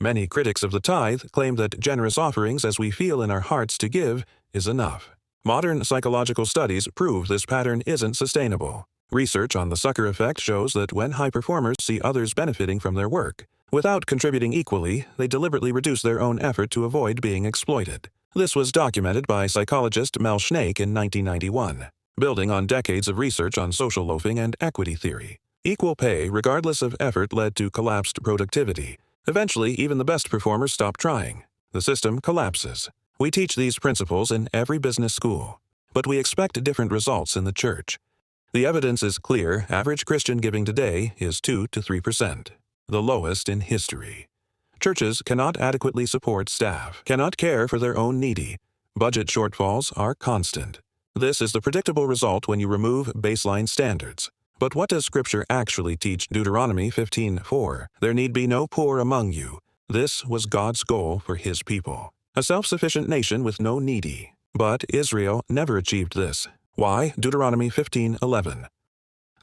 Many critics of the tithe claim that generous offerings as we feel in our hearts to give is enough. Modern psychological studies prove this pattern isn't sustainable. Research on the sucker effect shows that when high performers see others benefiting from their work, without contributing equally, they deliberately reduce their own effort to avoid being exploited. This was documented by psychologist Mel Schnake in 1991, building on decades of research on social loafing and equity theory. Equal pay, regardless of effort, led to collapsed productivity. Eventually, even the best performers stop trying. The system collapses. We teach these principles in every business school, but we expect different results in the church. The evidence is clear. Average Christian giving today is 2 to 3%, the lowest in history. Churches cannot adequately support staff, cannot care for their own needy. Budget shortfalls are constant. This is the predictable result when you remove baseline standards. But what does Scripture actually teach? Deuteronomy 15:4. There need be no poor among you. This was God's goal for His people. A self-sufficient nation with no needy. But Israel never achieved this. Why? Deuteronomy 15:11.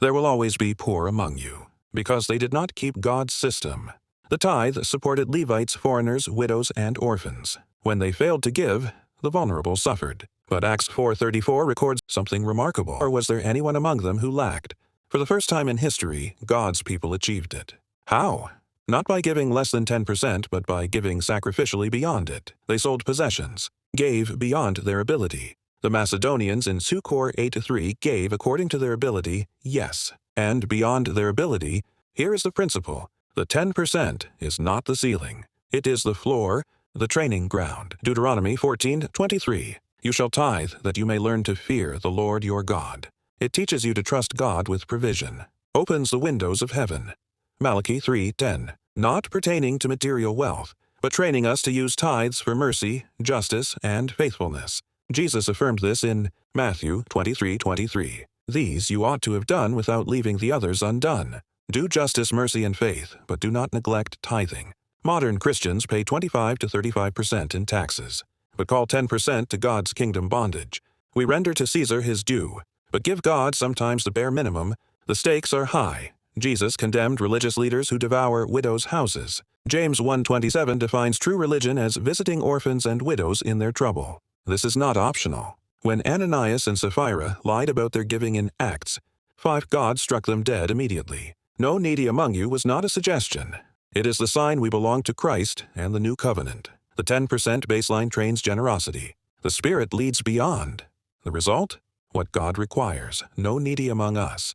There will always be poor among you, because they did not keep God's system. The tithe supported Levites, foreigners, widows, and orphans. When they failed to give, the vulnerable suffered. But Acts 4:34 records something remarkable. Or was there anyone among them who lacked? For the first time in history, God's people achieved it. How? Not by giving less than 10%, but by giving sacrificially beyond it. They sold possessions, gave beyond their ability. The Macedonians in 2 Cor 8:3 gave according to their ability, yes, and beyond their ability. Here is the principle. The 10% is not the ceiling. It is the floor, the training ground. Deuteronomy 14:23. You shall tithe that you may learn to fear the Lord your God. It teaches you to trust God with provision. Opens the windows of heaven. Malachi 3:10. Not pertaining to material wealth, but training us to use tithes for mercy, justice, and faithfulness. Jesus affirmed this in Matthew 23:23. These you ought to have done without leaving the others undone. Do justice, mercy, and faith, but do not neglect tithing. Modern Christians pay 25 to 35% in taxes, but call 10% to God's kingdom bondage. We render to Caesar his due, but give God sometimes the bare minimum. The stakes are high. Jesus condemned religious leaders who devour widows' houses. James 1:27 defines true religion as visiting orphans and widows in their trouble. This is not optional. When Ananias and Sapphira lied about their giving in Acts 5, God struck them dead immediately. No needy among you was not a suggestion. It is the sign we belong to Christ and the new covenant. The 10% baseline trains generosity. The Spirit leads beyond. The result? What God requires. No needy among us.